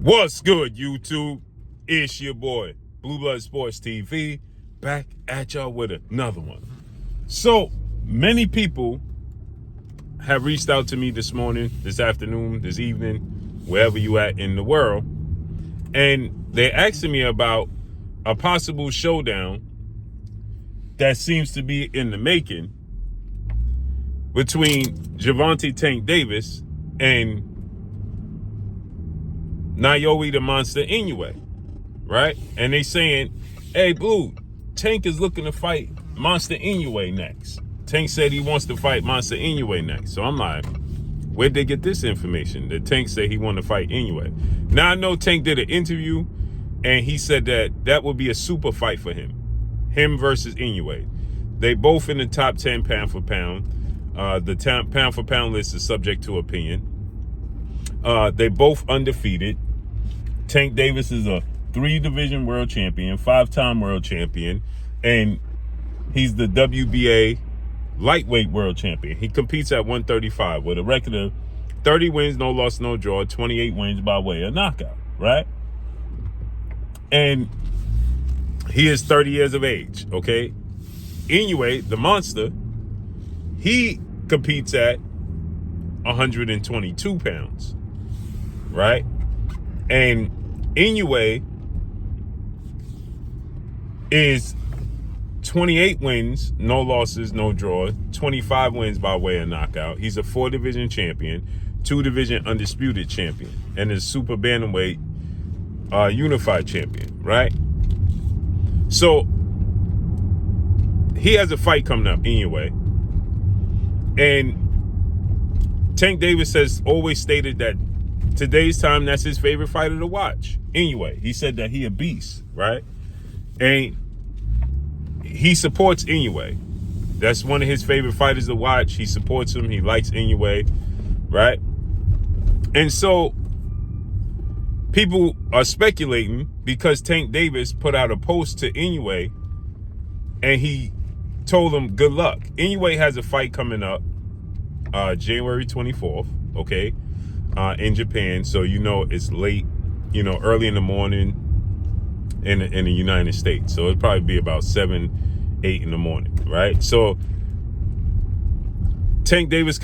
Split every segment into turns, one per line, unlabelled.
What's good, YouTube? It's your boy, Blue Blood Sports TV, back at y'all with another one. So, many people have reached out to me this morning, this afternoon, this evening, wherever you at in the world, and they're asking me about a possible showdown that seems to be in the making between Gervonta Tank Davis and Naoya the Monster Inoue, right? And they saying, hey, Blue, Tank is looking to fight Monster Inoue next. Tank said he wants to fight Monster Inoue next. So I'm like, where'd they get this information? That Tank said he wanted to fight Inoue. Now I know Tank did an interview and he said that would be a super fight for him. Him versus Inoue. They both in the top 10 pound for pound. The pound for pound list is subject to opinion. They both undefeated. Tank Davis is a 3-division world champion, 5-time world champion, and he's the WBA lightweight world champion. He competes at 135 with a record of 30 wins, no loss, no draw, 28 wins by way of knockout, right? And he is 30 years of age, okay? Inoue, the monster, he competes at 122 pounds, right? And Inoue is 28 wins, no losses, no draw, 25 wins by way of knockout. He's a 4-division champion, 2-division undisputed champion, and is super bantamweight unified champion, right? So he has a fight coming up, Inoue. And Tank Davis has always stated that today's time, that's his favorite fighter to watch. Inoue, he said that he a beast, right? And he supports Inoue. That's one of his favorite fighters to watch. He supports him. He likes Inoue, right? And so people are speculating because Tank Davis put out a post to Inoue and he told him good luck. Inoue has a fight coming up January 24th, okay? In Japan, so you know it's late, you know, early in the morning in the United States. So it'll probably be about 7, 8 in the morning, right? So Tank Davis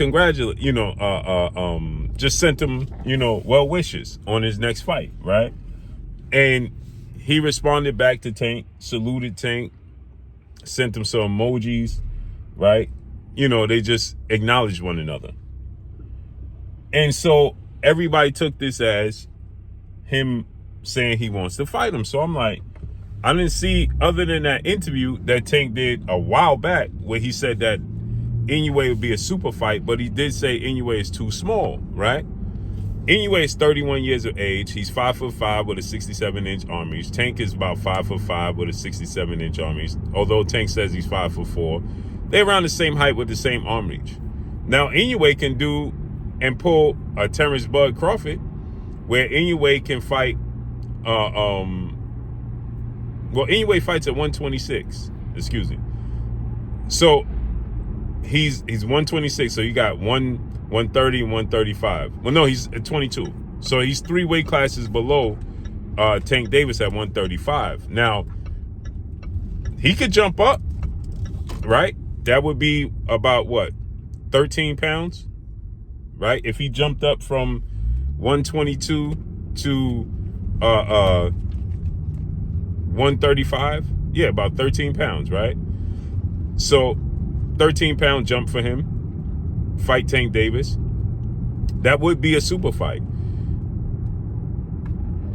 just sent him, well wishes on his next fight, right? And he responded back to Tank, saluted Tank, sent him some emojis, right? They just acknowledged one another. And so everybody took this as him saying he wants to fight him. So I'm like, I didn't see, other than that interview that Tank did a while back where he said that Inoue would be a super fight, but he did say Inoue is too small, right? Inoue is 31 years of age. He's 5'5" with a 67-inch arm reach. Tank is about 5'5" with a 67-inch arm reach. Although Tank says he's 5'4", they're around the same height with the same arm reach. Now Inoue can do and pull a Terrence Bud Crawford, where Inoue can fight. Inoue fights at 126. Excuse me. So he's 126. So you got 130 and 135. Well, no, he's at 22. So he's 3 weight classes below Tank Davis at 135. Now he could jump up, right? That would be about what, 13 pounds? Right? If he jumped up from 122 to 135, yeah, about 13 pounds, right? So 13-pound jump for him, fight Tank Davis. That would be a super fight.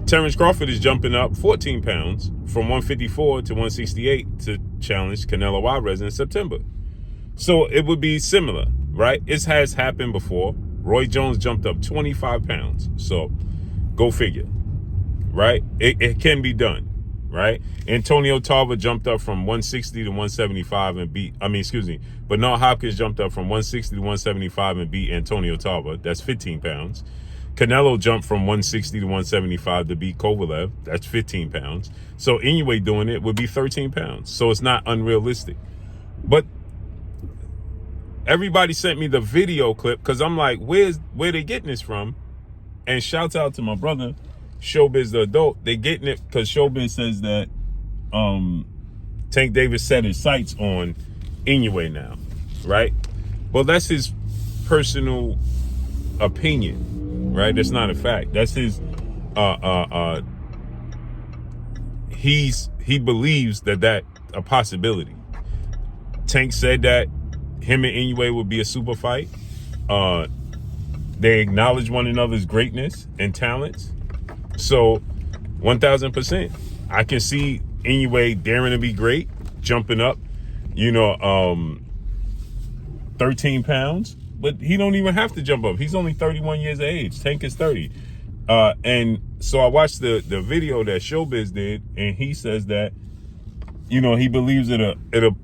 Terrence Crawford is jumping up 14 pounds from 154 to 168 to challenge Canelo Alvarez in September. So it would be similar, right? It has happened before. Roy Jones jumped up 25 pounds. So go figure, right? It can be done, right? Antonio Tarver jumped up from 160 to 175 and Bernard Hopkins jumped up from 160 to 175 and beat Antonio Tarver. That's 15 pounds. Canelo jumped from 160 to 175 to beat Kovalev. That's 15 pounds. So Inoue doing it would be 13 pounds. So it's not unrealistic. But everybody sent me the video clip because I'm like, where they getting this from? And shouts out to my brother Showbiz the adult, they getting it because Showbiz says that Tank Davis set his sights on Inoue now, right? Well, that's his personal opinion, right? That's not a fact. That's his he believes that a possibility. Tank said that him and Inoue would be a super fight. They acknowledge one another's greatness and talents. So 1000%. I can see Inoue daring to be great, jumping up, 13 pounds, but he don't even have to jump up. He's only 31 years of age. Tank is 30. And so I watched the video that Showbiz did, and he says that, he believes it'll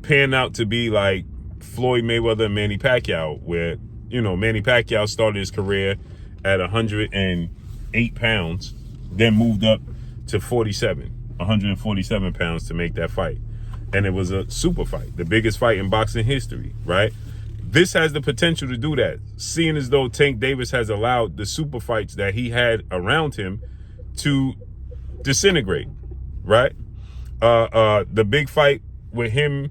pan out to be like Floyd Mayweather and Manny Pacquiao, where, Manny Pacquiao started his career at 108 pounds, then moved up to 147 pounds to make that fight. And it was a super fight, the biggest fight in boxing history, right? This has the potential to do that, seeing as though Tank Davis has allowed the super fights that he had around him to disintegrate, right? The big fight with him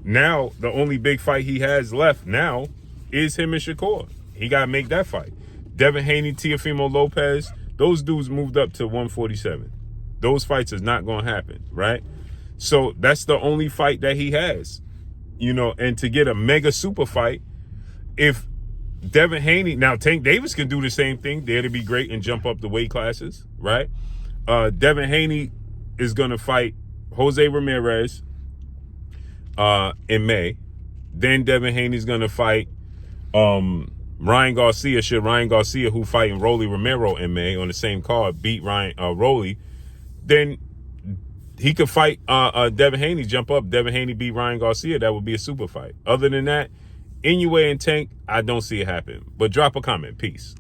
now, the only big fight he has left now is him and Shakur. He got to make that fight. Devin Haney, Teofimo Lopez, those dudes moved up to 147. Those fights is not going to happen, right? So that's the only fight that he has, and to get a mega super fight, if Devin Haney, now Tank Davis can do the same thing, dare to be great and jump up the weight classes, right? Devin Haney is going to fight Jose Ramirez in May. Then Devin Haney's going to fight Ryan Garcia, who fighting Rolly Romero in May on the same card, beat Rolly. Then he could fight Devin Haney, jump up, Devin Haney beat Ryan Garcia. That would be a super fight. Other than that, Inoue and Tank, I don't see it happen. But drop a comment. Peace.